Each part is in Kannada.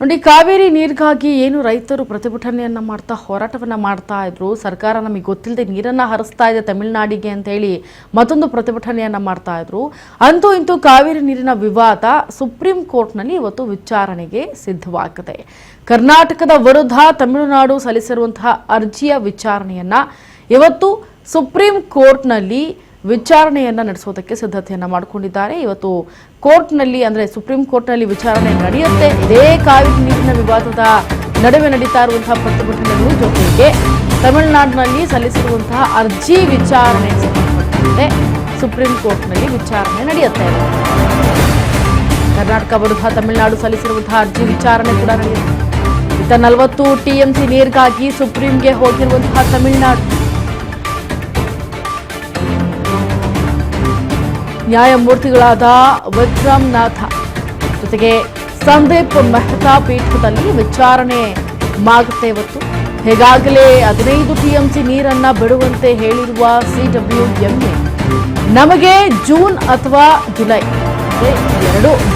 ನೋಡಿ, ಕಾವೇರಿ ನೀರಿಗಾಗಿ ಏನು ರೈತರು ಪ್ರತಿಭಟನೆಯನ್ನ ಮಾಡ್ತಾ ಹೋರಾಟವನ್ನ ಮಾಡ್ತಾ ಇದ್ರು. ಸರ್ಕಾರ ನಮಗೆ ಗೊತ್ತಿಲ್ಲದೆ ನೀರನ್ನ ಹರಿಸ್ತಾ ಇದೆ ತಮಿಳುನಾಡಿಗೆ ಅಂತ ಹೇಳಿ ಮತ್ತೊಂದು ಪ್ರತಿಭಟನೆಯನ್ನ ಮಾಡ್ತಾ ಇದ್ರು. ಅಂತೂ ಇಂತೂ ಕಾವೇರಿ ನೀರಿನ ವಿವಾದ ಸುಪ್ರೀಂ ಕೋರ್ಟ್ನಲ್ಲಿ ಇವತ್ತು ವಿಚಾರಣೆಗೆ ಸಿದ್ಧವಾಗಿದೆ. ಕರ್ನಾಟಕದ ವಿರುದ್ಧ ತಮಿಳುನಾಡು ಸಲ್ಲಿಸಿರುವಂತಹ ಅರ್ಜಿಯ ವಿಚಾರಣೆಯನ್ನ ಇವತ್ತು ಸುಪ್ರೀಂ ಕೋರ್ಟ್ನಲ್ಲಿ ವಿಚಾರಣೆಯನ್ನ ನಡೆಸೋದಕ್ಕೆ ಸಿದ್ಧತೆಯನ್ನ ಮಾಡಿಕೊಂಡಿದ್ದಾರೆ. ಇವತ್ತು ಕೋರ್ಟ್ನಲ್ಲಿ ಅಂದ್ರೆ ಸುಪ್ರೀಂ ಕೋರ್ಟ್ನಲ್ಲಿ ವಿಚಾರಣೆ ನಡೆಯುತ್ತೆ. ಇದೇ ಕಾವೇರಿ ನೀರಿನ ವಿವಾದದ ನಡುವೆ ನಡೀತಾ ಇರುವಂತಹ ಪ್ರತಿಭಟನೆಗಳು ಜೊತೆಗೆ ತಮಿಳುನಾಡಿನಲ್ಲಿ ಸಲ್ಲಿಸಿರುವಂತಹ ಅರ್ಜಿ ವಿಚಾರಣೆಗೆ ಸಂಬಂಧಪಟ್ಟಂತೆ ಸುಪ್ರೀಂ ಕೋರ್ಟ್ನಲ್ಲಿ ವಿಚಾರಣೆ ನಡೆಯುತ್ತೆ. ಕರ್ನಾಟಕ ವಿರುದ್ಧ ತಮಿಳುನಾಡು ಸಲ್ಲಿಸಿರುವಂತಹ ಅರ್ಜಿ ವಿಚಾರಣೆ ಕೂಡ ನಡೆಯುತ್ತೆ. ಇತ್ತ 40 TMC ನೀರಿಗಾಗಿ ಸುಪ್ರೀಂಗೆ ಹೋಗಿರುವಂತಹ ತಮಿಳುನಾಡು ನ್ಯಾಯಮೂರ್ತಿಗಳಾದ ವಿಕ್ರಮ್ ನಾಥ ಜೊತೆಗೆ ಸಂದೀಪ್ ಮೆಹ್ತಾ ಪೀಠದಲ್ಲಿ ವಿಚಾರಣೆ ಮಾಗುತ್ತೆ ಇವತ್ತು. ಹೇಗಾಗಲೇ 15 TMC ನೀರನ್ನ ಬಿಡುವಂತೆ ಹೇಳಿರುವ CWMA ನಮಗೆ ಜೂನ್ ಅಥವಾ ಜುಲೈ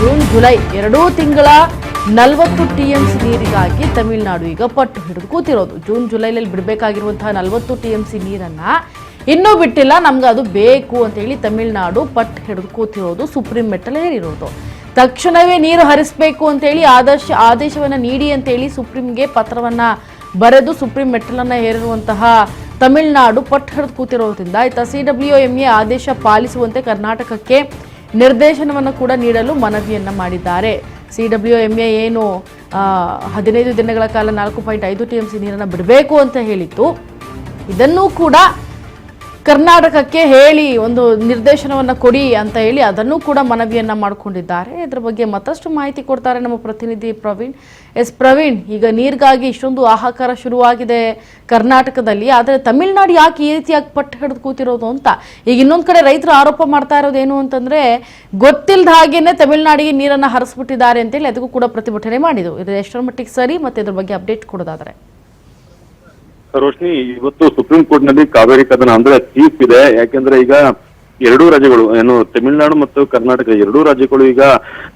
ಜೂನ್-ಜುಲೈ 2 ತಿಂಗಳ 40 TMC ನೀರಿಗಾಗಿ ತಮಿಳುನಾಡು ಈಗ ಪಟ್ಟು ಹಿಡಿದು ಕೂತಿರೋದು. ಜೂನ್-ಜುಲೈನಲ್ಲಿ ಬಿಡಬೇಕಾಗಿರುವಂತಹ 40 TMC ನೀರನ್ನ ಇನ್ನೂ ಬಿಟ್ಟಿಲ್ಲ, ನಮ್ಗೆ ಅದು ಬೇಕು ಅಂತ ಹೇಳಿ ತಮಿಳುನಾಡು ಪಟ್ಟು ಹಿಡಿದು ಕೂತಿರೋದು. ಸುಪ್ರೀಂ ಮೆಟ್ಟಲು ಹೇಳಿರೋದು ತಕ್ಷಣವೇ ನೀರು ಹರಿಸಬೇಕು ಅಂತ ಹೇಳಿ ಆದೇಶವನ್ನ ನೀಡಿ ಅಂತ ಹೇಳಿ ಸುಪ್ರೀಂಗೆ ಪತ್ರವನ್ನ ಬರೆದು ಸುಪ್ರೀಂ ಮೆಟ್ಟಲನ್ನ ಹೇರಿರುವಂತಹ ತಮಿಳುನಾಡು ಪಟ್ಟು ಹಿಡಿದು ಕೂತಿರೋದ್ರಿಂದ ಇತ್ತ CWMA ಆದೇಶ ಪಾಲಿಸುವಂತೆ ಕರ್ನಾಟಕಕ್ಕೆ ನಿರ್ದೇಶನವನ್ನು ಕೂಡ ನೀಡಲು ಮನವಿಯನ್ನ ಮಾಡಿದ್ದಾರೆ. CWMA ಏನು 15 ದಿನಗಳ ಕಾಲ 4.5 TMC ನೀರನ್ನು ಬಿಡಬೇಕು ಅಂತ ಹೇಳಿತ್ತು, ಇದನ್ನೂ ಕೂಡ ಕರ್ನಾಟಕಕ್ಕೆ ಹೇಳಿ ಒಂದು ನಿರ್ದೇಶನವನ್ನು ಕೊಡಿ ಅಂತ ಹೇಳಿ ಅದನ್ನು ಕೂಡ ಮನವಿಯನ್ನ ಮಾಡಿಕೊಂಡಿದ್ದಾರೆ. ಇದರ ಬಗ್ಗೆ ಮತ್ತಷ್ಟು ಮಾಹಿತಿ ಕೊಡ್ತಾರೆ ನಮ್ಮ ಪ್ರತಿನಿಧಿ ಪ್ರವೀಣ್. ಪ್ರವೀಣ್, ಈಗ ನೀರಿಗಾಗಿ ಇಷ್ಟೊಂದು ಹಾಹಾಕಾರ ಶುರುವಾಗಿದೆ ಕರ್ನಾಟಕದಲ್ಲಿ, ಆದರೆ ತಮಿಳುನಾಡು ಯಾಕೆ ಈ ರೀತಿಯಾಗಿ ಪಟ್ಟು ಹಿಡಿದು ಕೂತಿರೋದು ಅಂತ ಈಗ ಇನ್ನೊಂದು ಕಡೆ ರೈತರು ಆರೋಪ ಮಾಡ್ತಾ ಇರೋದೇನು ಅಂತಂದ್ರೆ ಗೊತ್ತಿಲ್ಲದ ಹಾಗೇನೆ ತಮಿಳುನಾಡಿಗೆ ನೀರನ್ನು ಹರಿಸ್ಬಿಟ್ಟಿದ್ದಾರೆ ಅಂತೇಳಿ ಅದಕ್ಕೂ ಕೂಡ ಪ್ರತಿಭಟನೆ ಮಾಡಿದ್ರು. ಇದು ಎಷ್ಟರ ಮಟ್ಟಿಗೆ ಸರಿ, ಮತ್ತೆ ಇದ್ರ ಬಗ್ಗೆ ಅಪ್ಡೇಟ್ ಕೊಡೋದಾದ್ರೆ? ರೋಶ್ನಿ, ಇವತ್ತು ಸುಪ್ರೀಂ ಕೋರ್ಟ್ ನಲ್ಲಿ ಕಾವೇರಿ ಕದನ ಅಂದ್ರೆ ತೀರ್ಪು ಇದೆ. ಯಾಕೆಂದ್ರೆ ಈಗ ಎರಡೂ ರಾಜ್ಯಗಳು ಏನು ತಮಿಳುನಾಡು ಮತ್ತು ಕರ್ನಾಟಕ ಎರಡೂ ರಾಜ್ಯಗಳು ಈಗ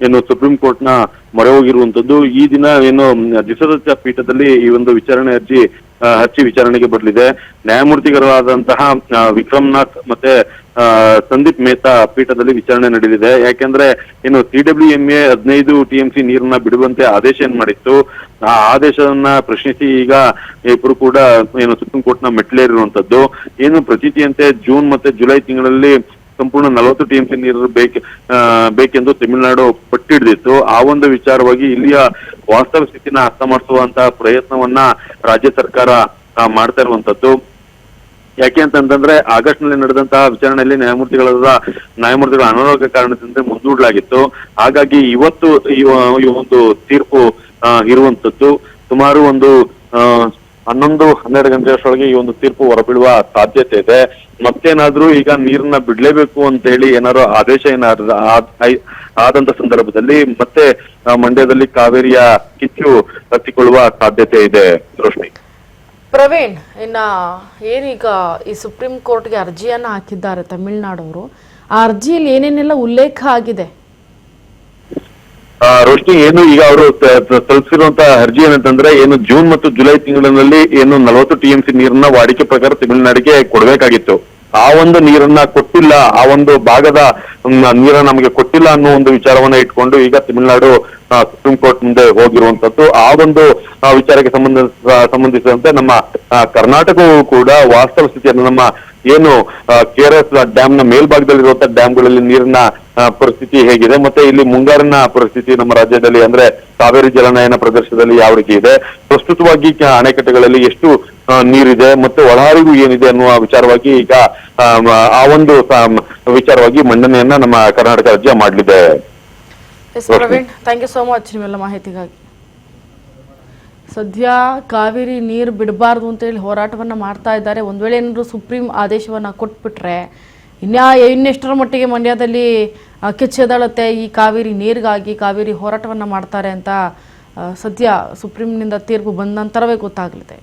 ಏನು ಸುಪ್ರೀಂ ಕೋರ್ಟ್ ನ ಮೊರೆ ಹೋಗಿರುವಂತದ್ದು. ಈ ದಿನ ಏನು ದ್ವಿಸದಸ್ಯ ಪೀಠದಲ್ಲಿ ಈ ಒಂದು ಅರ್ಜಿ ವಿಚಾರಣೆಗೆ ಬರಲಿದೆ. ನ್ಯಾಯಮೂರ್ತಿಗಳಾದಂತಹ ವಿಕ್ರಮ್ ನಾಥ್ ಮತ್ತೆ ಸಂದೀಪ್ ಮೆಹ್ತಾ ಪೀಠದಲ್ಲಿ ವಿಚಾರಣೆ ನಡೆದಿದೆ. ಯಾಕೆಂದ್ರೆ ಏನು CWMA 15 TMC ನೀರನ್ನ ಬಿಡುವಂತೆ ಆದೇಶ ಏನ್ ಮಾಡಿತ್ತು, ಆ ಆದೇಶವನ್ನ ಪ್ರಶ್ನಿಸಿ ಈಗ ಇಬ್ರು ಕೂಡ ಏನು ಸುಪ್ರೀಂ ಕೋರ್ಟ್ ನ ಮೆಟ್ಲೇರಿರುವಂತದ್ದು. ಏನು ಪ್ರತೀತಿಯಂತೆ ಜೂನ್ ಮತ್ತೆ ಜುಲೈ ತಿಂಗಳಲ್ಲಿ ಸಂಪೂರ್ಣ 40 TMC ನೀರು ಬೇಕೆಂದು ತಮಿಳುನಾಡು ಪಟ್ಟಿಡಿದಿತ್ತು. ಆ ಒಂದು ವಿಚಾರವಾಗಿ ಇಲ್ಲಿಯ ವಾಸ್ತವ ಸ್ಥಿತಿನ ಅರ್ಥ ಮಾಡಿಸುವಂತಹ ಪ್ರಯತ್ನವನ್ನ ರಾಜ್ಯ ಸರ್ಕಾರ ಮಾಡ್ತಾ ಇರುವಂತದ್ದು. ಯಾಕೆ ಅಂತಂದ್ರೆ ಆಗಸ್ಟ್ ನಲ್ಲಿ ನಡೆದಂತಹ ವಿಚಾರಣೆಯಲ್ಲಿ ನ್ಯಾಯಮೂರ್ತಿಗಳ ಅನಾರೋಗ್ಯ ಕಾರಣದಿಂದ ಮುಂದೂಡಲಾಗಿತ್ತು. ಹಾಗಾಗಿ ಇವತ್ತು ಈ ಒಂದು ತೀರ್ಪು ಇರುವಂತದ್ದು. ಸುಮಾರು ಒಂದು 11-12 ಗಂಟೆಯಷ್ಟರೊಳಗೆ ಈ ಒಂದು ತೀರ್ಪು ಹೊರಬೀಳುವ ಸಾಧ್ಯತೆ ಇದೆ. ಮತ್ತೇನಾದ್ರೂ ಈಗ ನೀರನ್ನ ಬಿಡ್ಲೇಬೇಕು ಅಂತ ಹೇಳಿ ಏನಾದ್ರು ಆದೇಶ ಆದಂತ ಸಂದರ್ಭದಲ್ಲಿ ಮತ್ತೆ ಮಂಡ್ಯದಲ್ಲಿ ಕಾವೇರಿಯ ಕಿಚ್ಚು ಹತ್ತಿಕೊಳ್ಳುವ ಸಾಧ್ಯತೆ ಇದೆ. ರೋಶ್ನಿ. ಪ್ರವೀಣ್, ಇನ್ನ ಏನೀಗ ಈ ಸುಪ್ರೀಂ ಕೋರ್ಟ್ಗೆ ಅರ್ಜಿಯನ್ನ ಹಾಕಿದ್ದಾರೆ ತಮಿಳುನಾಡವರು, ಆ ಅರ್ಜಿಯಲ್ಲಿ ಏನೇನೆಲ್ಲ ಉಲ್ಲೇಖ ಆಗಿದೆ? ರೋಶ್ನಿ, ಏನು ಈಗ ಅವರು ಸಲ್ಲಿಸಿರುವಂತಹ ಅರ್ಜಿ ಏನಂತಂದ್ರೆ ಏನು ಜೂನ್ ಮತ್ತು ಜುಲೈ ತಿಂಗಳಿನಲ್ಲಿ ಏನು 40 TMC ನೀರನ್ನ ವಾಡಿಕೆ ಪ್ರಕಾರ ತಮಿಳುನಾಡಿಗೆ ಕೊಡಬೇಕಾಗಿತ್ತು. ಆ ಒಂದು ನೀರನ್ನ ಕೊಟ್ಟಿಲ್ಲ, ಆ ಒಂದು ಭಾಗದ ನೀರನ್ನ ನಮಗೆ ಕೊಟ್ಟಿಲ್ಲ ಅನ್ನೋ ಒಂದು ವಿಚಾರವನ್ನ ಇಟ್ಕೊಂಡು ಈಗ ತಮಿಳುನಾಡು ಸುಪ್ರೀಂ ಕೋರ್ಟ್ ಮುಂದೆ ಹೋಗಿರುವಂತದ್ದು. ಆ ಒಂದು ವಿಚಾರಕ್ಕೆ ಸಂಬಂಧಿಸಿದಂತೆ ನಮ್ಮ ಕರ್ನಾಟಕವು ಕೂಡ ವಾಸ್ತವ ಸ್ಥಿತಿಯನ್ನು ನಮ್ಮ ಏನು KRS ಡ್ಯಾಮ್ ನ ಮೇಲ್ಭಾಗದಲ್ಲಿರುವಂತಹ ಡ್ಯಾಮ್ಗಳಲ್ಲಿ ನೀರಿನ ಪರಿಸ್ಥಿತಿ ಹೇಗಿದೆ, ಮತ್ತೆ ಇಲ್ಲಿ ಮುಂಗಾರಿನ ಪರಿಸ್ಥಿತಿ ನಮ್ಮ ರಾಜ್ಯದಲ್ಲಿ ಅಂದ್ರೆ ಕಾವೇರಿ ಜಲನಯನ ಪ್ರದೇಶದಲ್ಲಿ ಯಾವ ರೀತಿ ಇದೆ, ಪ್ರಸ್ತುತವಾಗಿ ಅಣೆಕಟ್ಟೆಗಳಲ್ಲಿ ಎಷ್ಟು ನೀರಿದೆ, ಮತ್ತೆ ಒಳಹರಿವು ಏನಿದೆ ಅನ್ನುವ ವಿಚಾರವಾಗಿ ಈಗ ಆ ಒಂದು ವಿಚಾರವಾಗಿ ಮಂಡನೆಯನ್ನ ನಮ್ಮ ಕರ್ನಾಟಕ ರಾಜ್ಯ ಮಾಡಲಿದೆ. Praveen, thank you so much ನಿಮ್ಮೆಲ್ಲ ಮಾಹಿತಿಗಾಗಿ. ಸದ್ಯ ಕಾವೇರಿ ನೀರು ಬಿಡಬಾರ್ದು ಅಂತೇಳಿ ಹೋರಾಟವನ್ನು ಮಾಡ್ತಾ ಇದ್ದಾರೆ. ಒಂದು ವೇಳೆ ಏನಾದರೂ ಸುಪ್ರೀಂ ಆದೇಶವನ್ನು ಕೊಟ್ಬಿಟ್ರೆ ಇನ್ನೆಷ್ಟರ ಮಟ್ಟಿಗೆ ಮಂಡ್ಯದಲ್ಲಿ ಕಿಚ್ಚೆದಳುತ್ತೆ ಈ ಕಾವೇರಿ ನೀರಿಗಾಗಿ ಕಾವೇರಿ ಹೋರಾಟವನ್ನು ಮಾಡ್ತಾರೆ ಅಂತ ಸದ್ಯ ಸುಪ್ರೀಂನಿಂದ ತೀರ್ಪು ಬಂದ ನಂತರವೇ ಗೊತ್ತಾಗಲಿದೆ.